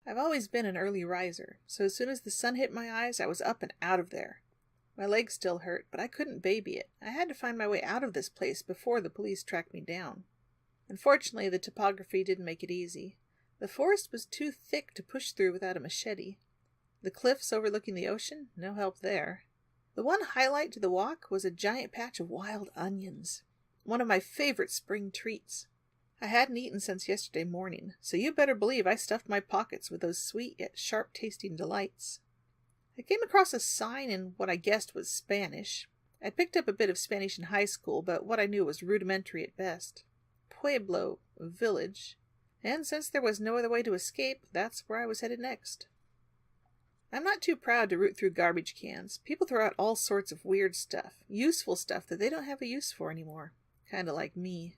I've always been an early riser, so as soon as the sun hit my eyes, I was up and out of there. My leg still hurt, but I couldn't baby it. I had to find my way out of this place before the police tracked me down. Unfortunately, the topography didn't make it easy. The forest was too thick to push through without a machete. The cliffs overlooking the ocean, no help there. The one highlight to the walk was a giant patch of wild onions, one of my favorite spring treats. I hadn't eaten since yesterday morning, so you better believe I stuffed my pockets with those sweet yet sharp-tasting delights. I came across a sign in what I guessed was Spanish. I'd picked up a bit of Spanish in high school, but what I knew was rudimentary at best. Pueblo, village. And since there was no other way to escape, that's where I was headed next. I'm not too proud to root through garbage cans. People throw out all sorts of weird stuff, useful stuff that they don't have a use for anymore. Kinda like me.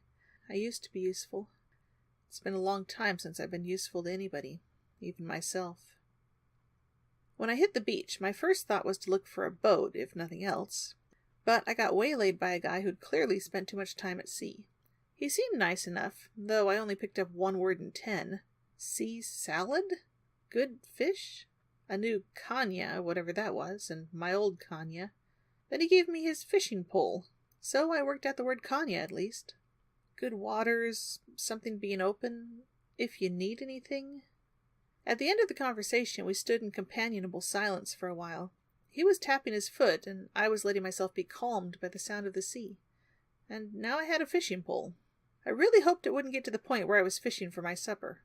I used to be useful. It's been a long time since I've been useful to anybody, even myself. When I hit the beach, my first thought was to look for a boat, if nothing else. But I got waylaid by a guy who'd clearly spent too much time at sea. He seemed nice enough, though I only picked up one word in 10. Sea salad? Good fish? A new kanya, whatever that was, and my old kanya. Then he gave me his fishing pole, so I worked out the word kanya at least. Good waters, something being open, if you need anything. At the end of the conversation, we stood in companionable silence for a while. He was tapping his foot, and I was letting myself be calmed by the sound of the sea. And now I had a fishing pole. I really hoped it wouldn't get to the point where I was fishing for my supper.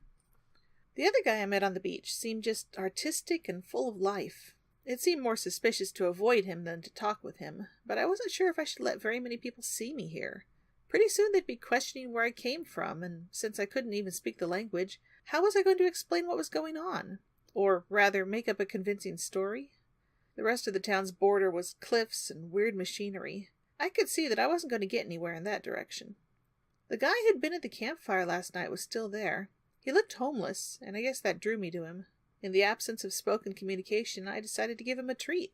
The other guy I met on the beach seemed just artistic and full of life. It seemed more suspicious to avoid him than to talk with him, but I wasn't sure if I should let very many people see me here. Pretty soon they'd be questioning where I came from, and since I couldn't even speak the language, how was I going to explain what was going on? Or rather, make up a convincing story? The rest of the town's border was cliffs and weird machinery. I could see that I wasn't going to get anywhere in that direction. The guy who'd been at the campfire last night was still there. He looked homeless, and I guess that drew me to him. In the absence of spoken communication, I decided to give him a treat.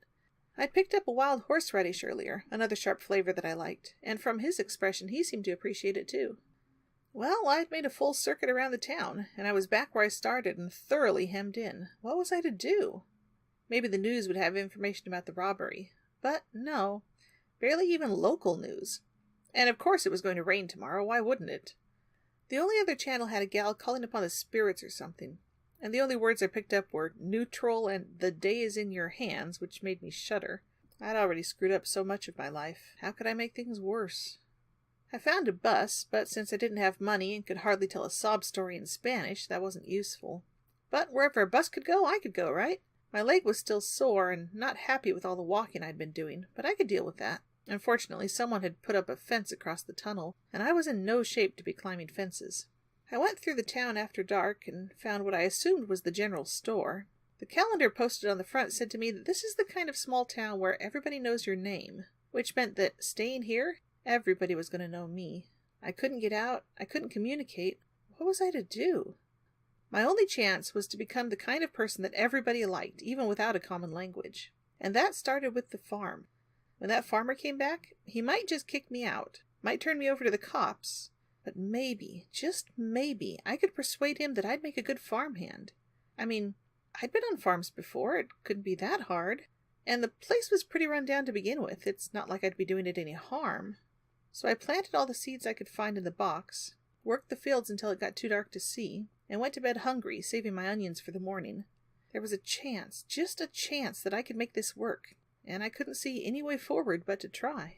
I'd picked up a wild horseradish earlier, another sharp flavor that I liked, and from his expression he seemed to appreciate it too. Well, I'd made a full circuit around the town, and I was back where I started and thoroughly hemmed in. What was I to do? Maybe the news would have information about the robbery. But no, barely even local news. And of course it was going to rain tomorrow, why wouldn't it? The only other channel had a gal calling upon the spirits or something, and the only words I picked up were neutral and the day is in your hands, which made me shudder. I'd already screwed up so much of my life. How could I make things worse? I found a bus, but since I didn't have money and could hardly tell a sob story in Spanish, that wasn't useful. But wherever a bus could go, I could go, right? My leg was still sore and not happy with all the walking I'd been doing, but I could deal with that. Unfortunately, someone had put up a fence across the tunnel, and I was in no shape to be climbing fences. I went through the town after dark and found what I assumed was the general store. The calendar posted on the front said to me that this is the kind of small town where everybody knows your name, which meant that staying here, everybody was going to know me. I couldn't get out, I couldn't communicate. What was I to do? My only chance was to become the kind of person that everybody liked, even without a common language. And that started with the farm. When that farmer came back, he might just kick me out, might turn me over to the cops, but maybe, just maybe, I could persuade him that I'd make a good farmhand. I mean, I'd been on farms before, it couldn't be that hard. And the place was pretty run down to begin with, it's not like I'd be doing it any harm. So I planted all the seeds I could find in the box, worked the fields until it got too dark to see, and went to bed hungry, saving my onions for the morning. There was a chance, just a chance, that I could make this work, and I couldn't see any way forward but to try.